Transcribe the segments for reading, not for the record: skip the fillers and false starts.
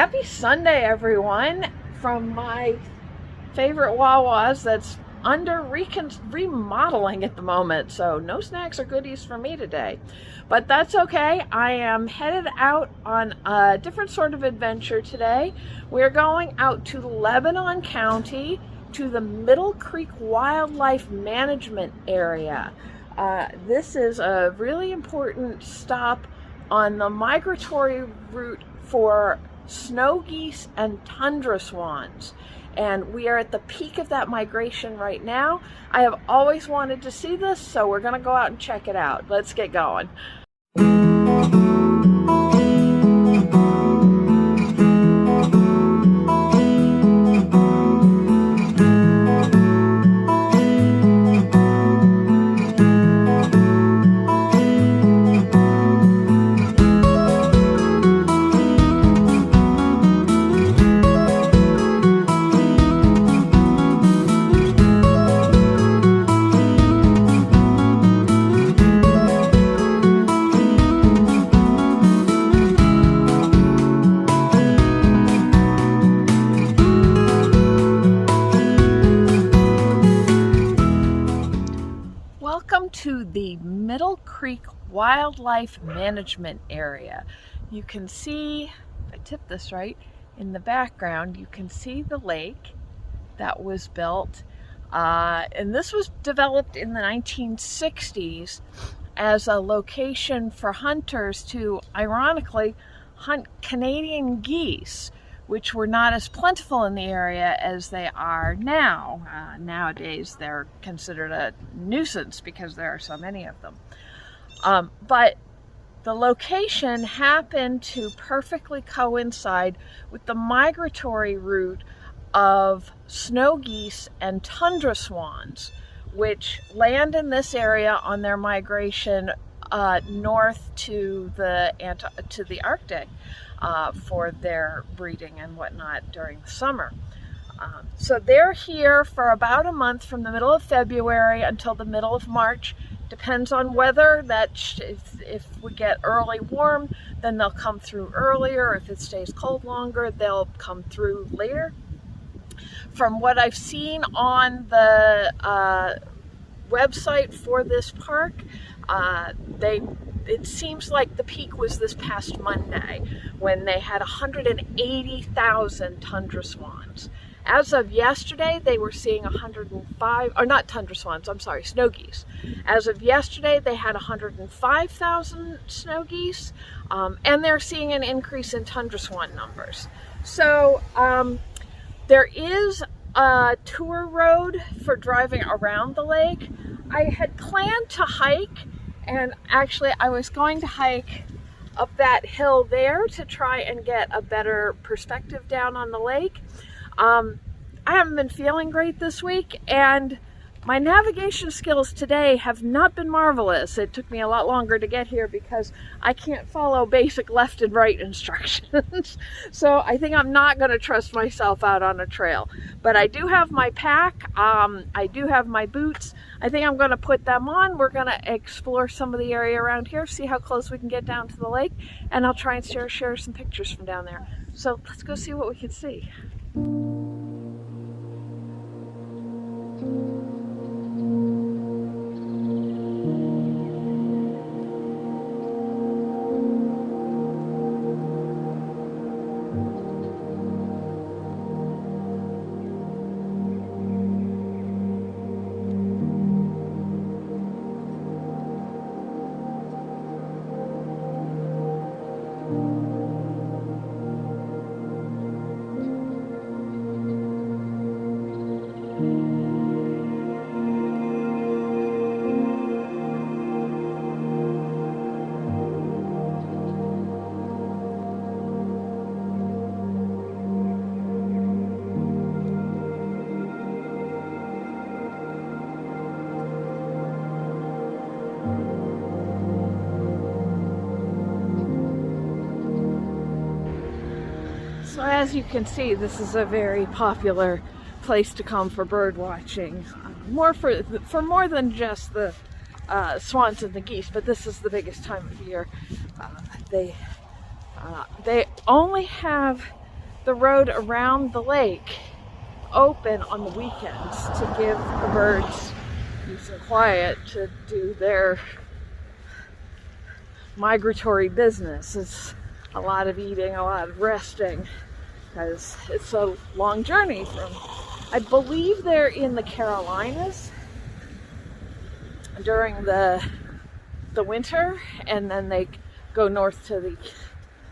Happy Sunday, everyone, from my favorite Wawa's that's under remodeling at the moment, so no snacks or goodies for me today. But that's okay. I am headed out on a different sort of adventure today. We're going out to Lebanon County to the Middle Creek Wildlife Management Area. This is a really important stop on the migratory route for snow geese and tundra swans. And we are at the peak of that migration right now. I have always wanted to see this, so we're gonna go out and check it out. Let's get going. Welcome to the Middle Creek Wildlife Management Area. You can see, if I tip this right, in the background, you can see the lake that was built. And this was developed in the 1960s as a location for hunters to, ironically, hunt Canadian geese, which were not as plentiful in the area as they are now. Nowadays, they're considered a nuisance because there are so many of them. But the location happened to perfectly coincide with the migratory route of snow geese and tundra swans, which land in this area on their migration north to the Arctic. For their breeding and whatnot during the summer. So they're here for about a month from the middle of February until the middle of March. Depends on weather. If we get early warm, then they'll come through earlier. If it stays cold longer, they'll come through later. From what I've seen on the website for this park, it seems like the peak was this past Monday when they had 180,000 tundra swans. As of yesterday, they were seeing 105, or not tundra swans, I'm sorry, snow geese. As of yesterday, they had 105,000 snow geese, and they're seeing an increase in tundra swan numbers. So there is a tour road for driving around the lake. I had planned to hike, and actually I was going to hike up that hill there to try and get a better perspective down on the lake. I haven't been feeling great this week, and my navigation skills today have not been marvelous. It took me a lot longer to get here because I can't follow basic left and right instructions. So I think I'm not going to trust myself out on a trail. But I do have my pack. I do have my boots. I think I'm going to put them on. We're going to explore some of the area around here, see how close we can get down to the lake, and I'll try and share some pictures from down there. So let's go see what we can see. So as you can see, this is a very popular place to come for bird watching. For more than just the swans and the geese, but this is the biggest time of year. They only have the road around the lake open on the weekends to give the birds peace and quiet to do their migratory business. It's a lot of eating, a lot of resting, because it's a long journey from, I believe they're in the Carolinas during the winter, and then they go north to the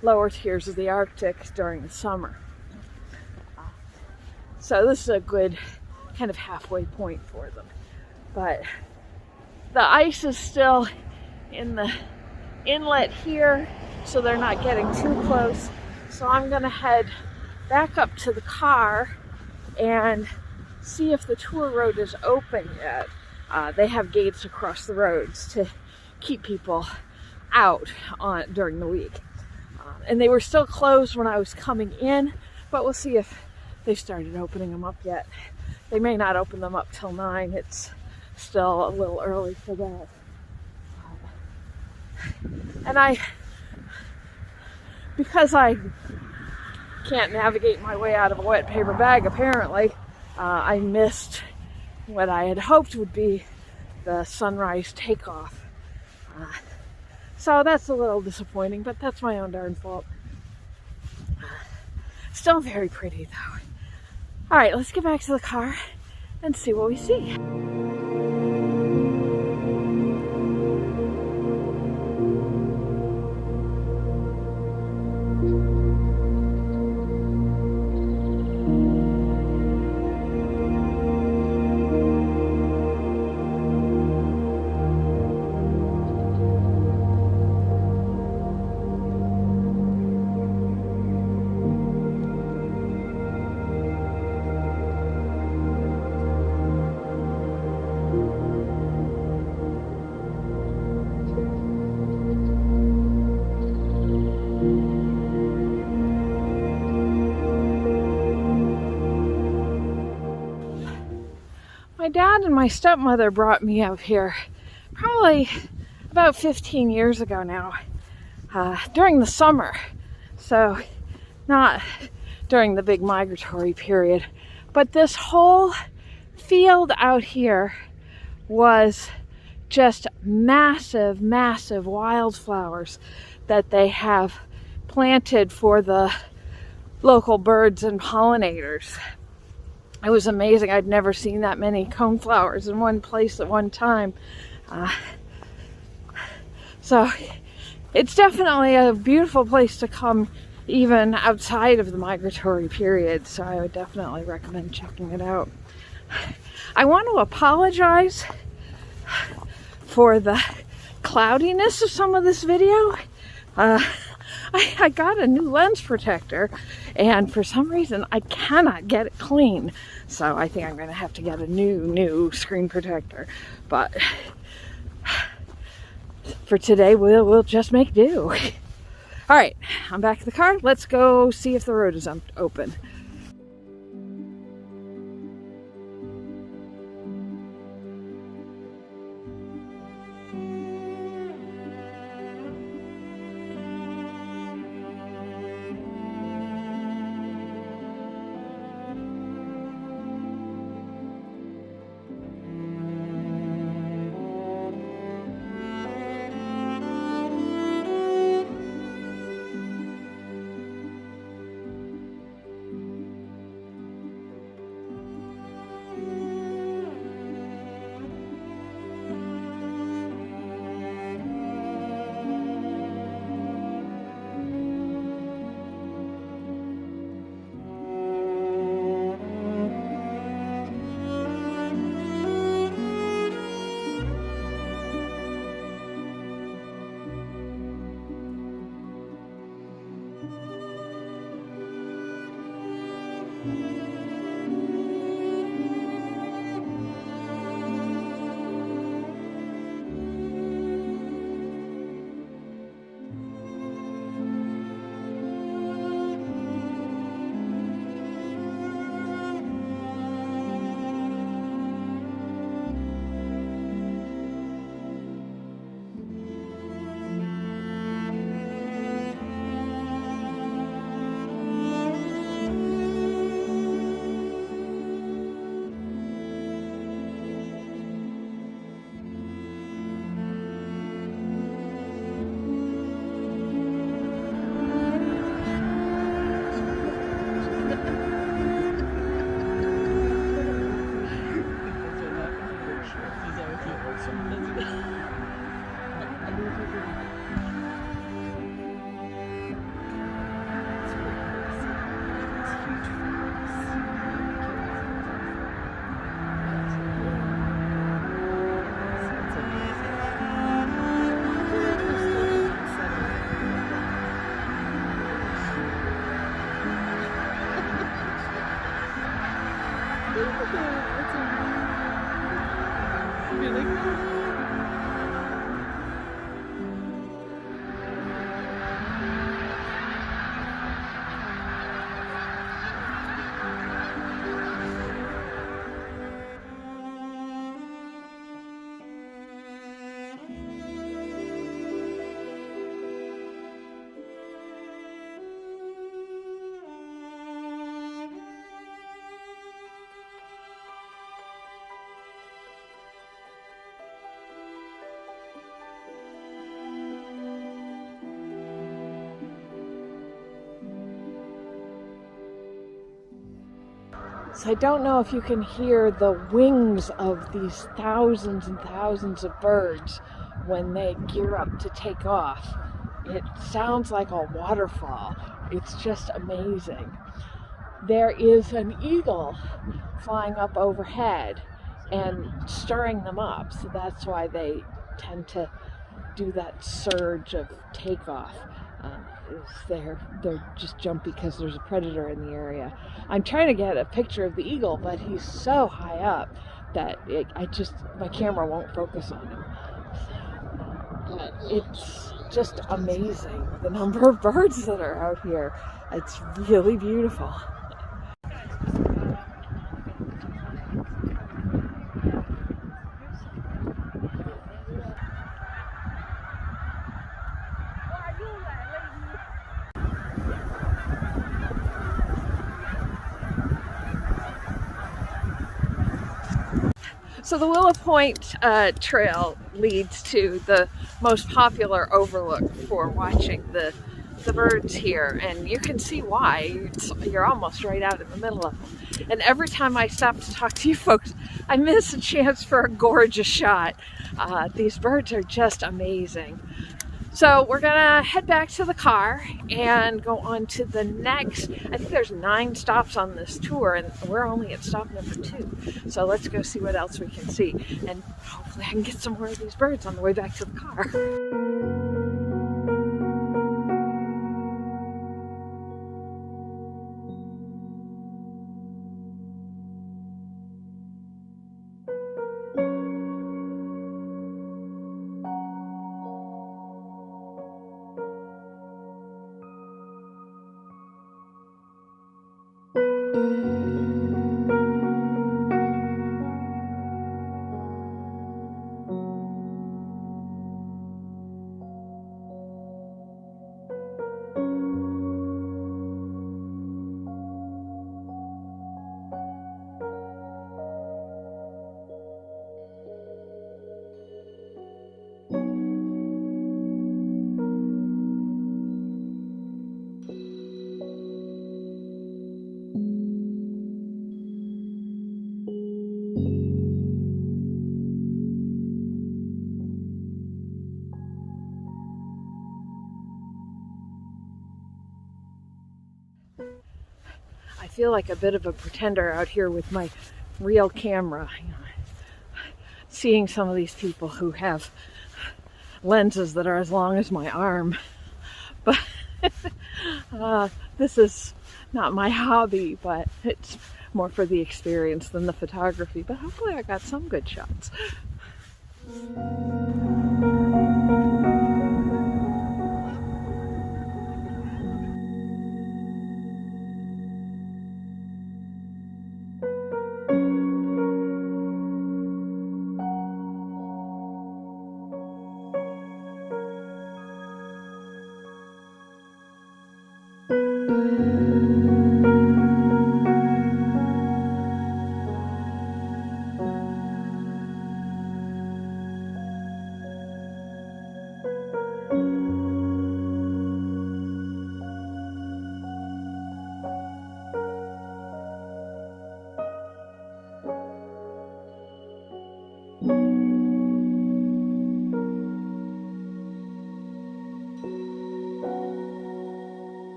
lower tiers of the Arctic during the summer. So this is a good kind of halfway point for them. But the ice is still in the inlet here, so they're not getting too close. So I'm gonna head back up to the car and see if the tour road is open yet. They have gates across the roads to keep people out during the week. And they were still closed when I was coming in, but we'll see if they've started opening them up yet. They may not open them up till 9. It's still a little early for that. And because I can't navigate my way out of a wet paper bag, apparently, I missed what I had hoped would be the sunrise takeoff. So that's a little disappointing, but that's my own darn fault. Still very pretty though. All right, let's get back to the car and see what we see. My dad and my stepmother brought me up here probably about 15 years ago now, during the summer. So not during the big migratory period, but this whole field out here was just massive, massive wildflowers that they have planted for the local birds and pollinators. It was amazing. I'd never seen that many coneflowers in one place at one time. So it's definitely a beautiful place to come even outside of the migratory period. So I would definitely recommend checking it out. I want to apologize for the cloudiness of some of this video. I got a new lens protector, and for some reason I cannot get it clean. So I think I'm going to have to get a new screen protector. But for today, we'll just make do. All right, I'm back at the car. Let's go see if the road is open. So I don't know if you can hear the wings of these thousands and thousands of birds when they gear up to take off. It sounds like a waterfall. It's just amazing. There is an eagle flying up overhead and stirring them up, so that's why they tend to do that surge of takeoff. They're just jumpy because there's a predator in the area. I'm trying to get a picture of the eagle, but he's so high up that my camera won't focus on him. But it's just amazing the number of birds that are out here. It's really beautiful. So the Willow Point Trail leads to the most popular overlook for watching the birds here, and you can see why. You're almost right out in the middle of them. And every time I stop to talk to you folks, I miss a chance for a gorgeous shot. These birds are just amazing. So we're gonna head back to the car and go on to the next, I think there's 9 stops on this tour, and we're only at stop number 2. So let's go see what else we can see. And hopefully I can get some more of these birds on the way back to the car. I feel like a bit of a pretender out here with my real camera. Seeing some of these people who have lenses that are as long as my arm. But this is not my hobby, but it's more for the experience than the photography. But hopefully I got some good shots.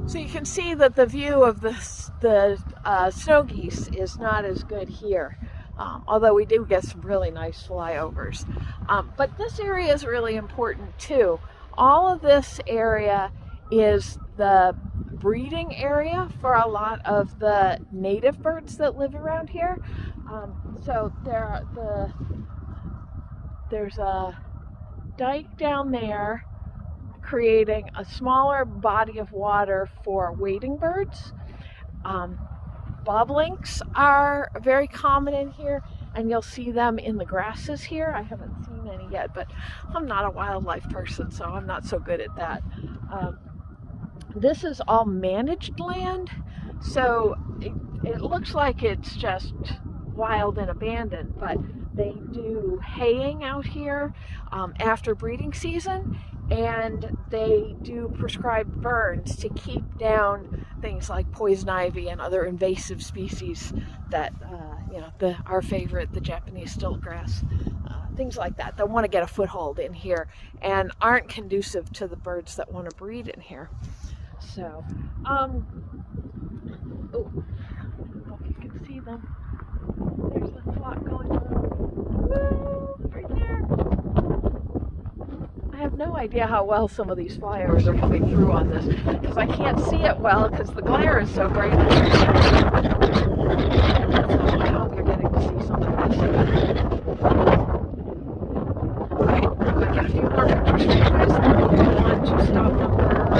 So you can see that the view of the snow geese is not as good here, although we do get some really nice flyovers. But this area is really important too. All of this area is the breeding area for a lot of the native birds that live around here. So there's a dike down there creating a smaller body of water for wading birds. Bobolinks are very common in here, and you'll see them in the grasses here. I haven't seen any yet, but I'm not a wildlife person, so I'm not so good at that. This is all managed land, so it looks like it's just wild and abandoned, but they do haying out here after breeding season, and they do prescribed burns to keep down things like poison ivy and other invasive species that, our favorite, the Japanese stiltgrass, things like that want to get a foothold in here and aren't conducive to the birds that want to breed in here. So, I don't know if you can see them. There's a flock going on. Woo, right there. I have no idea how well some of these flyovers are coming through on this, because I can't see it well because the glare is so bright. So I hope you're getting to see some of this. Alright, I'm going to get a few more pictures for you guys, and then we'll go on to stop number 5.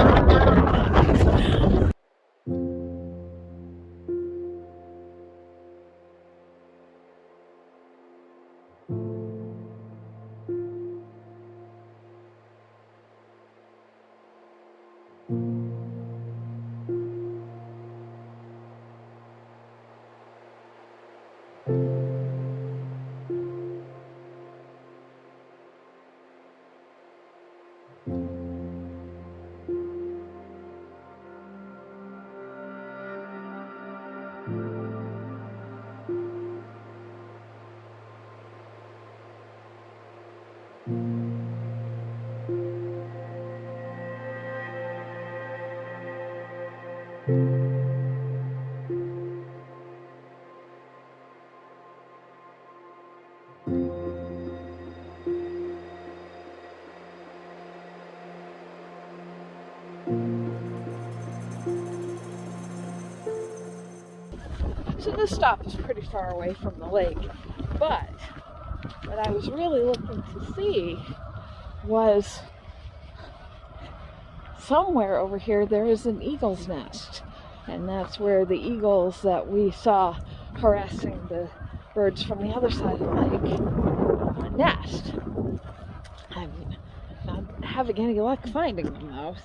So this stop is pretty far away from the lake, but what I was really looking to see was somewhere over here there is an eagle's nest, and that's where the eagles that we saw harassing the birds from the other side of the lake nest. I mean, not having any luck finding them though.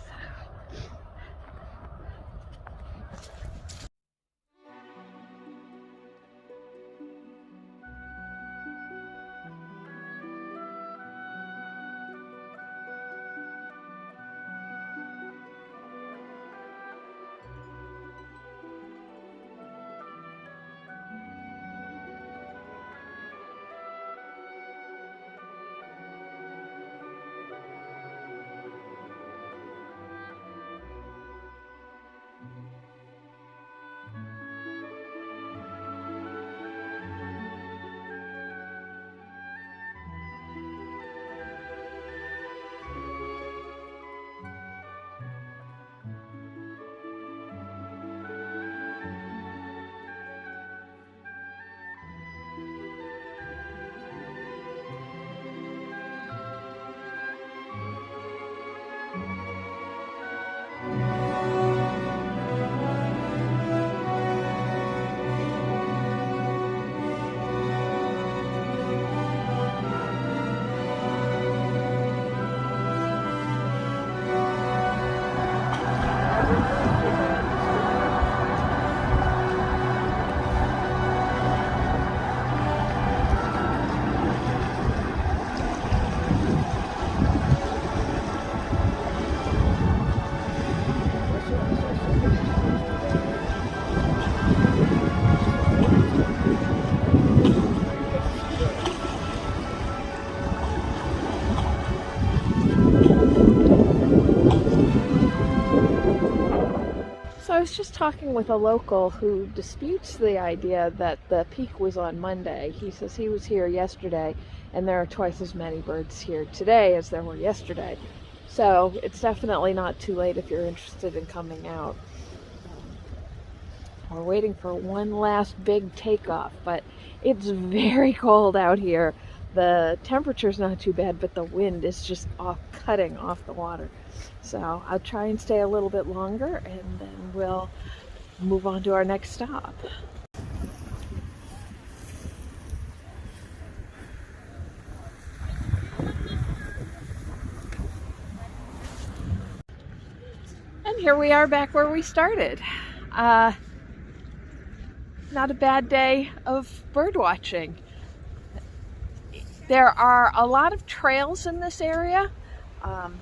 I was just talking with a local who disputes the idea that the peak was on Monday. He says he was here yesterday and there are twice as many birds here today as there were yesterday. So it's definitely not too late if you're interested in coming out. We're waiting for one last big takeoff, but it's very cold out here. The temperature's not too bad, but the wind is just cutting off the water. So I'll try and stay a little bit longer, and then we'll move on to our next stop. And here we are back where we started. Not a bad day of bird watching. There are a lot of trails in this area,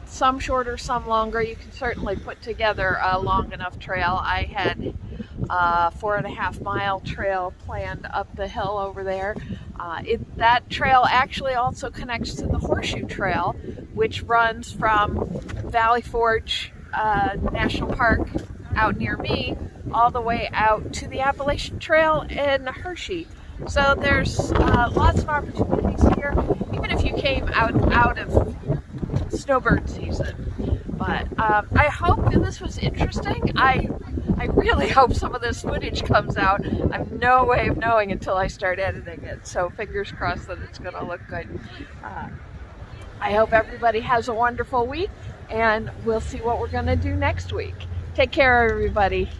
Some shorter, some longer. You can certainly put together a long enough trail. I had a 4.5 mile trail planned up the hill over there. That trail actually also connects to the Horseshoe Trail, which runs from Valley Forge National Park out near me all the way out to the Appalachian Trail in Hershey. So there's lots of opportunities here, even if you came out of snowbird season. But I hope this was interesting. I really hope some of this footage comes out. I have no way of knowing until I start editing it, so fingers crossed that it's going to look good. I hope everybody has a wonderful week, and we'll see what we're going to do next week. Take care, everybody.